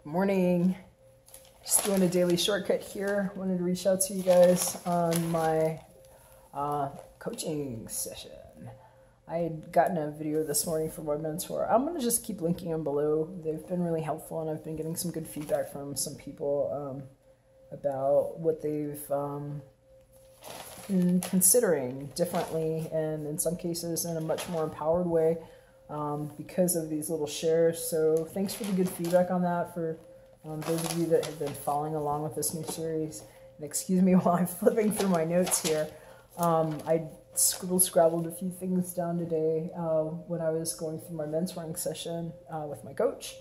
Morning. Just doing a daily shortcut here. Wanted to reach out to you guys on my coaching session. I had gotten a video this morning from my mentor. I'm going to just keep linking them below. They've been really helpful, and I've been getting some good feedback from some people about what they've been considering differently, and in some cases in a much more empowered way because of these little shares. So thanks for the good feedback on that for those of you that have been following along with this new series. And excuse me while I'm flipping through my notes here. I scrabbled a few things down today when I was going through my mentoring session with my coach.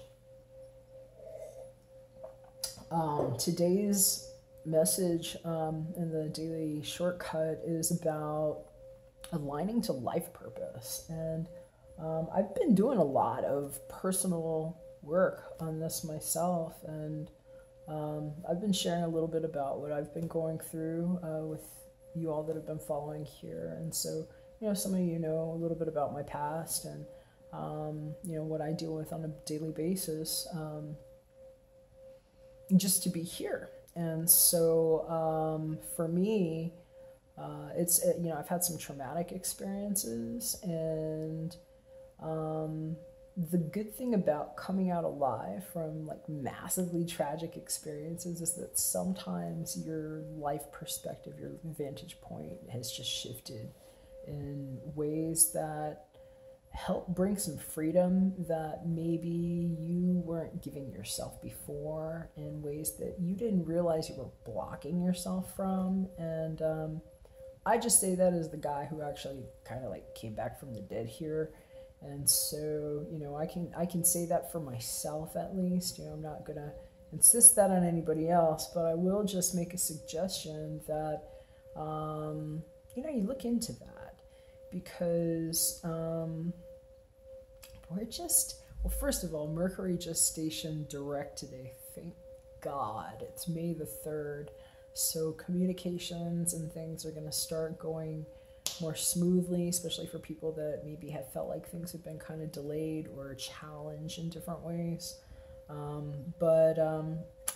Today's message in the daily shortcut is about aligning to life purpose. And I've been doing a lot of personal work on this myself, and I've been sharing a little bit about what I've been going through with you all that have been following here. And so, some of you know a little bit about my past and what I deal with on a daily basis, just to be here. And so for me, it's I've had some traumatic experiences, and the good thing about coming out alive from like massively tragic experiences is that sometimes your life perspective, your vantage point has just shifted in ways that help bring some freedom that maybe you weren't giving yourself before, in ways that you didn't realize you were blocking yourself from. And I just say that as the guy who actually kind of like came back from the dead here. And so, I can say that for myself at least. I'm not going to insist that on anybody else, but I will just make a suggestion that, you look into that, because first of all, Mercury just stationed direct today. Thank God. It's May the 3rd. So communications and things are going to start going more smoothly, especially for people that maybe have felt like things have been kind of delayed or challenged in different ways. But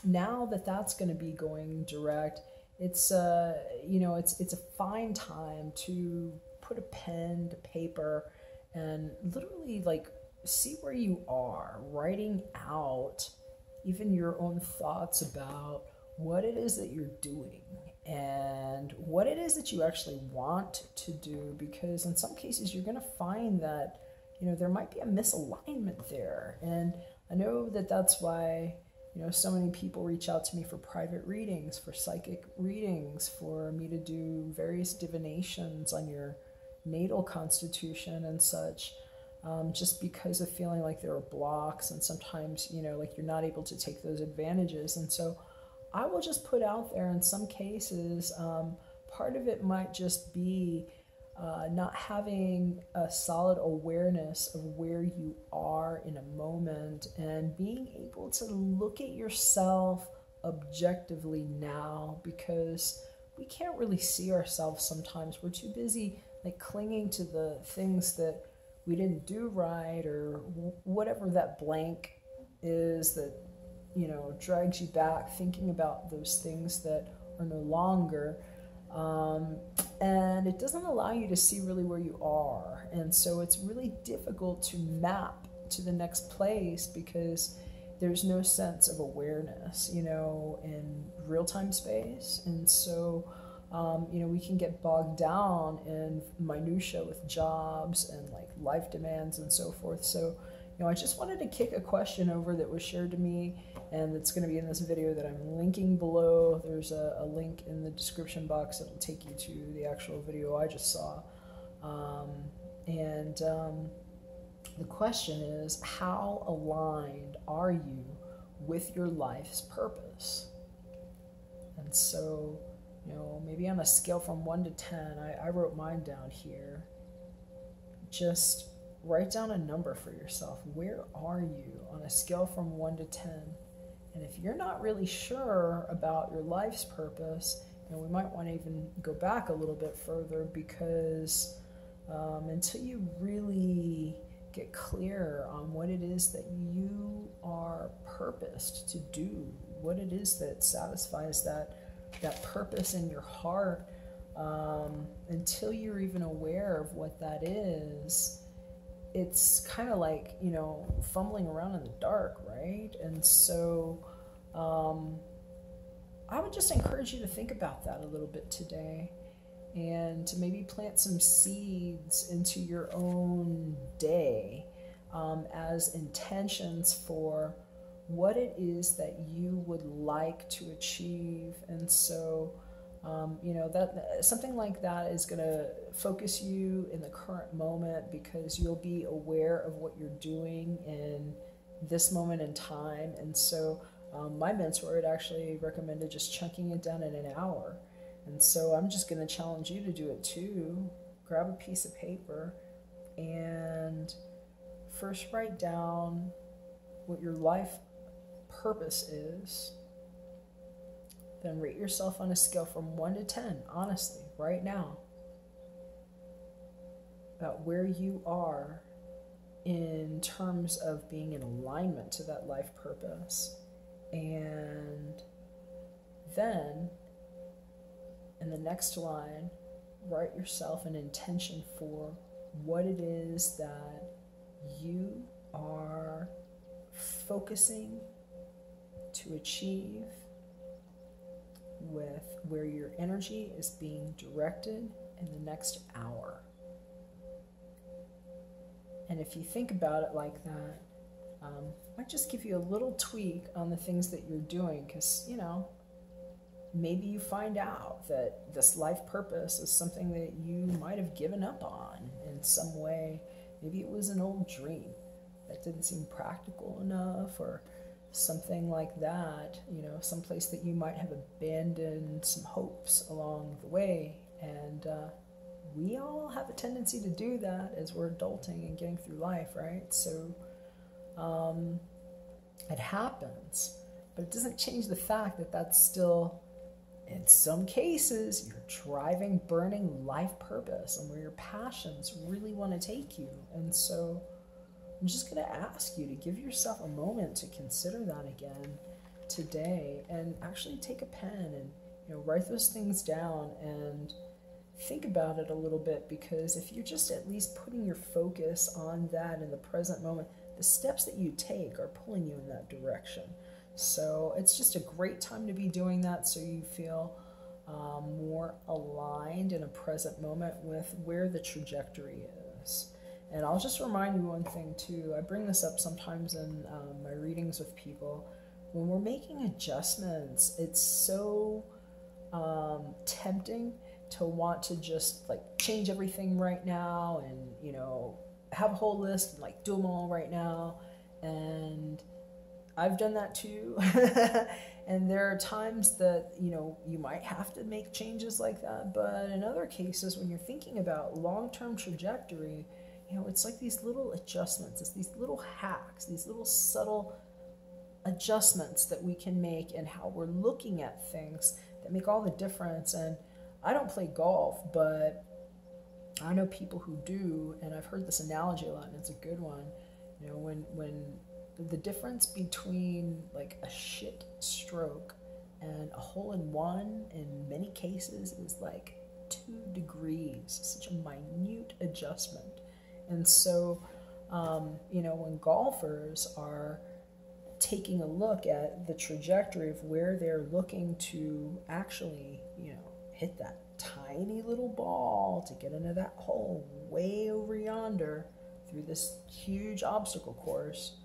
now that that's going to be going direct, it's it's a fine time to put a pen to paper and literally like see where you are, writing out even your own thoughts about what it is that you're doing and what it is that you actually want to do, because in some cases you're going to find that there might be a misalignment there. And I know that that's why so many people reach out to me for private readings, for psychic readings, for me to do various divinations on your natal constitution and such, just because of feeling like there are blocks, and sometimes like you're not able to take those advantages. And so I will just put out there, in some cases, part of it might just be not having a solid awareness of where you are in a moment, and being able to look at yourself objectively now, because we can't really see ourselves sometimes. We're too busy like clinging to the things that we didn't do right, or whatever that blank is that drags you back, thinking about those things that are no longer, and it doesn't allow you to see really where you are. And so it's really difficult to map to the next place, because there's no sense of awareness, in real-time space. And so we can get bogged down in minutia with jobs and like life demands and so forth. So I just wanted to kick a question over that was shared to me, and it's going to be in this video that I'm linking below. There's a link in the description box that will take you to the actual video I just saw. The question is, how aligned are you with your life's purpose? And so, maybe on a scale from 1 to 10, I wrote mine down here. Just write down a number for yourself. Where are you on a scale from 1 to 10? And if you're not really sure about your life's purpose, And we might want to even go back a little bit further, because until you really get clear on what it is that you are purposed to do, what it is that satisfies that purpose in your heart, until you're even aware of what that is, it's kind of like, you know, fumbling around in the dark, right? And so I would just encourage you to think about that a little bit today, and to maybe plant some seeds into your own day as intentions for what it is that you would like to achieve. And so you know, that something like that is going to focus you in the current moment, because you'll be aware of what you're doing in this moment in time. And so my mentor had actually recommended just chunking it down in an hour. And so I'm just going to challenge you to do it too. Grab a piece of paper and first write down what your life purpose is. Then rate yourself on a scale from 1 to 10, honestly, right now, about where you are in terms of being in alignment to that life purpose. And then, in the next line, write yourself an intention for what it is that you are focusing to achieve, with where your energy is being directed in the next hour. And if you think about it like that, might just give you a little tweak on the things that you're doing, because, you know, maybe you find out that this life purpose is something that you might have given up on in some way. Maybe it was an old dream that didn't seem practical enough, or something like that, you know, someplace that you might have abandoned some hopes along the way. And we all have a tendency to do that as we're adulting and getting through life, right? So it happens, but it doesn't change the fact that that's still, in some cases, your driving, burning life purpose, and where your passions really want to take you. And so I'm just going to ask you to give yourself a moment to consider that again today, and actually take a pen and, you know, write those things down and think about it a little bit. Because if you're just at least putting your focus on that in the present moment, the steps that you take are pulling you in that direction. So it's just a great time to be doing that, so you feel more aligned in a present moment with where the trajectory is. And I'll just remind you one thing too. I bring this up sometimes in my readings with people. When we're making adjustments, it's so tempting to want to just like change everything right now, and, you know, have a whole list and like do them all right now. And I've done that too. And there are times that, you know, you might have to make changes like that. But in other cases, when you're thinking about long-term trajectory, you know, it's like these little adjustments, it's these little hacks, these little subtle adjustments that we can make in how we're looking at things that make all the difference. And I don't play golf, but I know people who do, and I've heard this analogy a lot, and it's a good one. You know, when the difference between like a shit stroke and a hole in one in many cases is like 2 degrees, such a minute adjustment. And so, you know, when golfers are taking a look at the trajectory of where they're looking to actually, you know, hit that tiny little ball to get into that hole way over yonder through this huge obstacle course,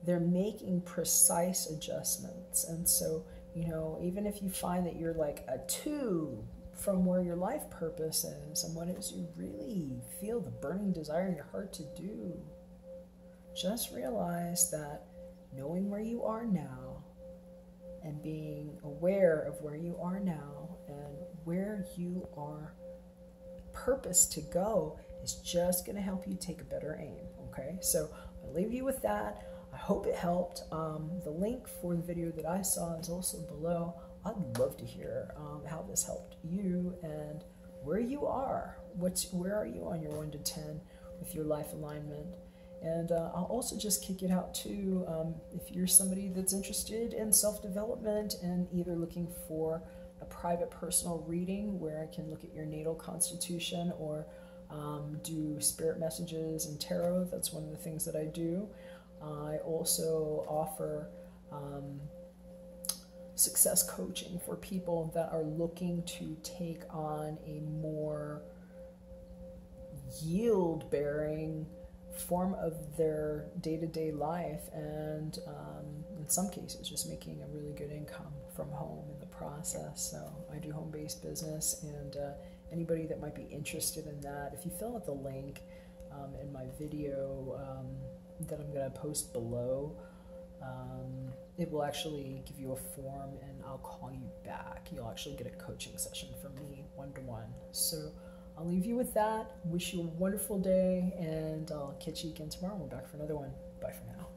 they're making precise adjustments. And so, you know, even if you find that you're like a 2 from where your life purpose is and what it is you really feel the burning desire in your heart to do, just realize that knowing where you are now and being aware of where you are now and where you are purposed to go is just going to help you take a better aim. Okay, so I'll leave you with that. I hope it helped. The link for the video that I saw is also below. I'd love to hear how this helped you and where you are. Where are you on your 1 to 10 with your life alignment? And I'll also just kick it out too, if you're somebody that's interested in self-development and either looking for a private personal reading where I can look at your natal constitution or do spirit messages and tarot. That's one of the things that I do. I also offer success coaching for people that are looking to take on a more yield-bearing form of their day-to-day life, and in some cases just making a really good income from home in the process. So I do home-based business, and anybody that might be interested in that, if you fill out the link in my video that I'm going to post below, it will actually give you a form and I'll call you back. You'll actually get a coaching session from me 1-to-1. So I'll leave you with that. Wish you a wonderful day, and I'll catch you again tomorrow. We're back for another one. Bye for now.